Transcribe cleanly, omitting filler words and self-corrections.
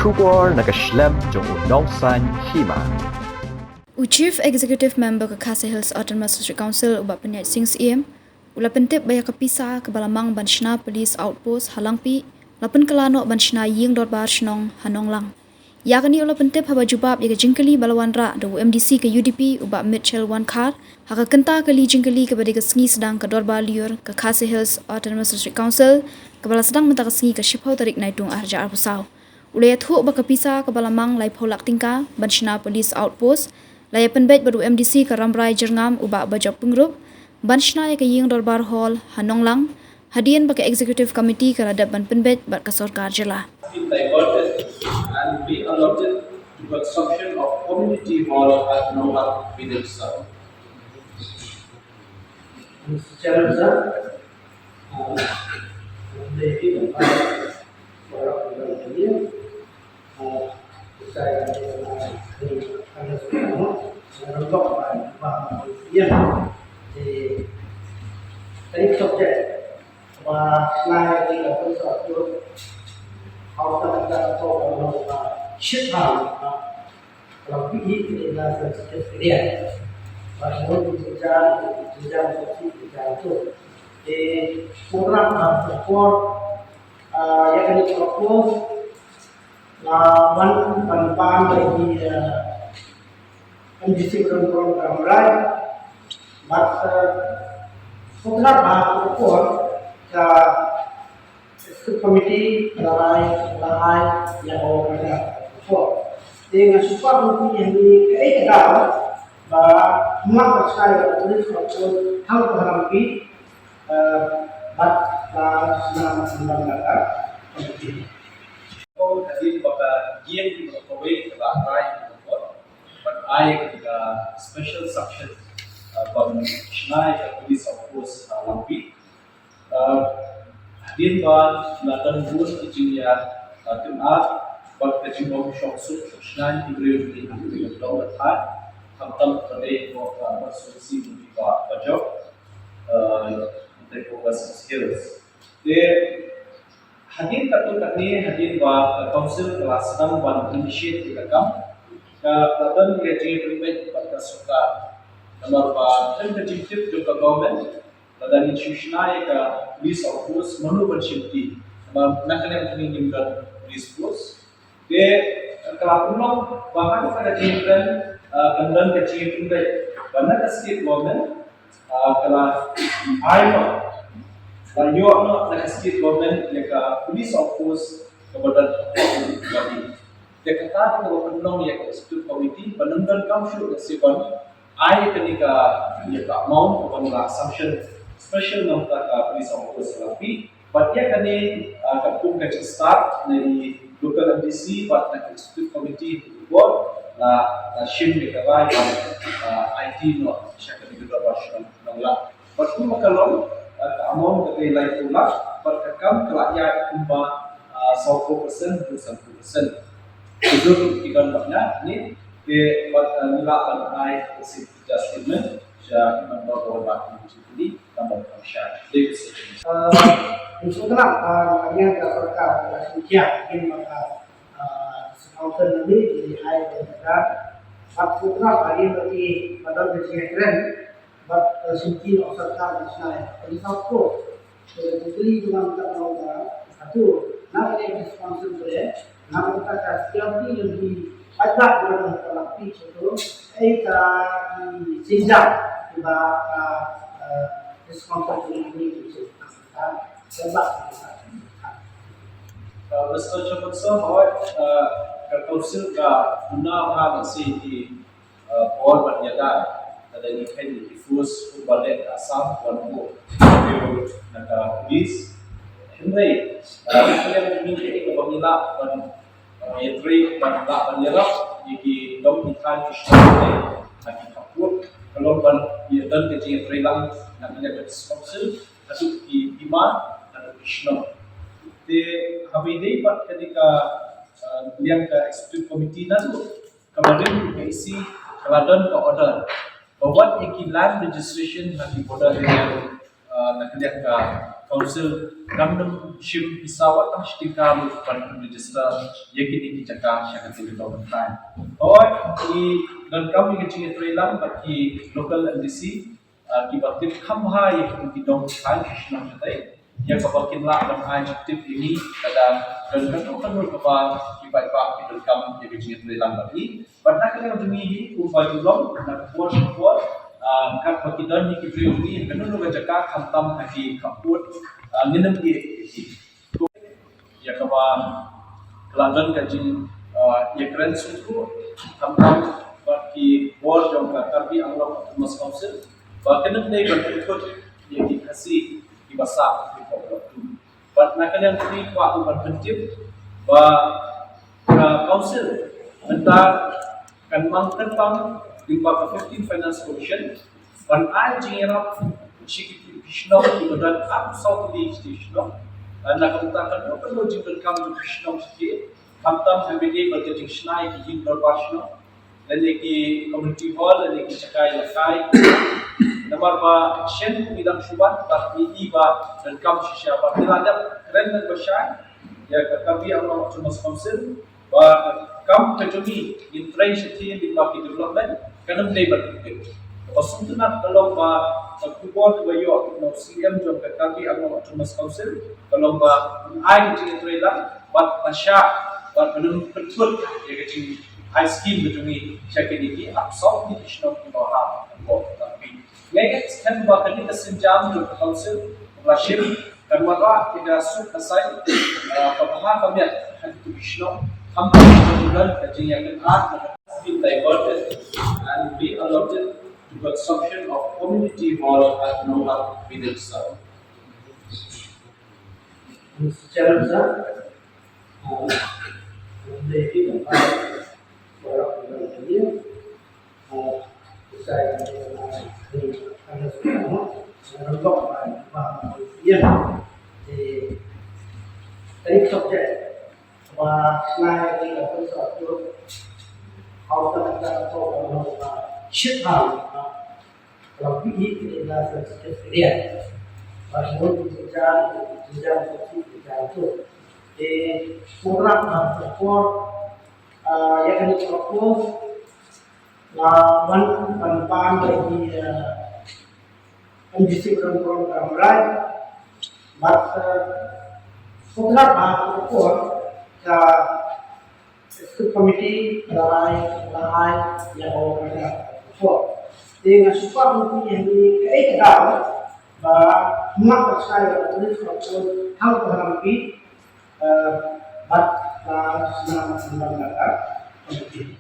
Shubor Nakashlem Jong Nongsan Hima. Chief Executive Member ke Khasi Hills Autonomous District Council ubah penyat sing CM ula pentip baya kepisa ke balamang banshna police outpost halangpi lapen kelano banshna ying dorbar shnong hanonglang yakni ula pentip haba jubab ya jingkeli balawan ra do MDC ke UDP ubah Mitchell Wan Khar haka kenta kali jingkeli ke badi ke sengi sedang ke dorbar liur ke Khasi Hills Autonomous District Council ke bala sedang mentaka sengi ke shipau tarik naitung arja arbusau ulaya thu ba kepisa ke balamang lai pholak tingka banshna police outpost Laya penbet baru MDC ke Ramrai Jerngam ubah bajak pengrup, banshna ke ying dorbar hall Hanonglang, hadian bagi executive committee ke radap ban penbet bat ke sorkar jelah. Been diverted and be allotted to construction of community hall at Hanonglang Village South. Mr. Chairman, sir, cái subject và slide thì là cơ sở trước học tập ra cho nó là siết vào là cái ý thì là sự thực hiện và mỗi chúng ta sẽ chỉ thì program support yang ini propose one penpan bagi MDC program Ramrai but setelah bahas support ke committee lalai yang berada support dengan support mungkin yang di bahwa muat sekali tulis support hal berhampi but senang committee. So, hadin baka game di Mokoway ke Ramrai but I ke special section from Shnai ke police outpost Lampi. Hadin ba Latan Bun Ijinya Tim Art bag kejibong shop suit Shnai Ibrahim di Dawat Hat Hamtam Kade mo Masusi di Bajok untuk fokus skills. Hadin katun katni hadin ba council kelas sedang ban initiate dikakam ke Latan dia jadi primbet pada suka nomor ba representative juga government dan institusi ke police outpost manu bersyukur nak kena meninggalkan police post dia kalau bahkan ada jengkel kendan kecil primbet banyak state government kalau ayo dan yo nak state government leka police outpost kepada bagi dia kata bahwa penolong yang executive committee penentuan council kesehatan I ketika dia tak mau kepada assumption special nomor police outpost lagi, but dia kini kapung kecil start dari local MDC, but nak executive committee board la shim dia kawai IT no syakir juga rasional nongla. But tu makalong amount dari lain pula, but kakam kelaknya kumpa 100% to 100%. Itu ikan banyak ni. Ke nilai bantai hasil statement saya membawa batu ini tambah masyarakat. Untuk yang terserah sejak ini maka sekarang ini di hari kita waktu hari bagi pada kesehatan bak sumki serta nasional. Jadi satu jadi dengan teknologi satu nak yang sponsor boleh nak kita kasih lebih ada dalam terapi itu, sejak kita diskonsumsi ini itu sebab Mr. Chairman sir, bahwa council ka guna ha masih di power berniaga ada ni kan diffuse balik asam wanbo naka police henry yang ini ke pemila Yatri dan tak berjarak di dom ikan Krishna lagi kapur kalau ban dan kecil Yatri lang namanya council masuk di Bima dan Krishna. Di habis part ketika yang ke executive committee nanti kemudian isi keladan ke order bahwa land registration nanti order dengan nak ke council kandam shim pisawat ang stikam pan register yakini dicaka syakati dito kan. I dan kami kecil trailer bagi local NDC kibatin kamha yakini dong kan kisnam jatai yang kabakin lah dan adjektif ini kada dan kan berapa kibai pak kita kam jadi kecil trailer bagi pada kali demi upaya dulu nak buat kat pakidan ni kibri uni kanu no jaka khamtam haki kaput nginam di ya kawa keladan kaji ya keren suku khamtam bagi board yang karbi anglok mas council bahkan nei berikut ya dikasih di basa di waktu but nak yang di waktu berbentuk council entar kan mangkan pang di bawah 15 Finance Commission, dan IGRF Shikiti Krishna di badan South East Krishna, dan nak katakan apa lo jika kamu Krishna sikit, kamu HBD berjadi Krishna di Hindu-Krishna, dan lagi community hall, dan lagi cakai lakai, nomor ba Shen bidang syubat, tapi iba dan kamu siapa, tidak keren dan besar, ya kami Allah cuma sponsor, kamu kejumi intrai setia di baki development. Kanam day berpikir. Pasal nak kalau kubur bayo no CM jom kami ang cuma council kalau ai kecil trailer buat nasya buat belum betul ya kecil high scheme betumi syakini absorb di national kibaha tapi next kan bahkan kita senjam jom council lashim kan wala tidak suk asai papaha kami hadu national kami bulan kecil yang art been diverted and be allotted to construction of community hall at Nova Village South. Secara besar, menjadi orang ini saya ada semua untuk yang dari subjek bahwa di suatu auto kita atau shithal kalau ini adalah sesuatu dia bahawa juga itu di program support yang kami propose pengembangan bagi industri program lain program support ke komite lain yang berada support dengan support mungkin yang dikaitkan bahwa mengaku saya tulis maupun hal berhampi bat senang data komite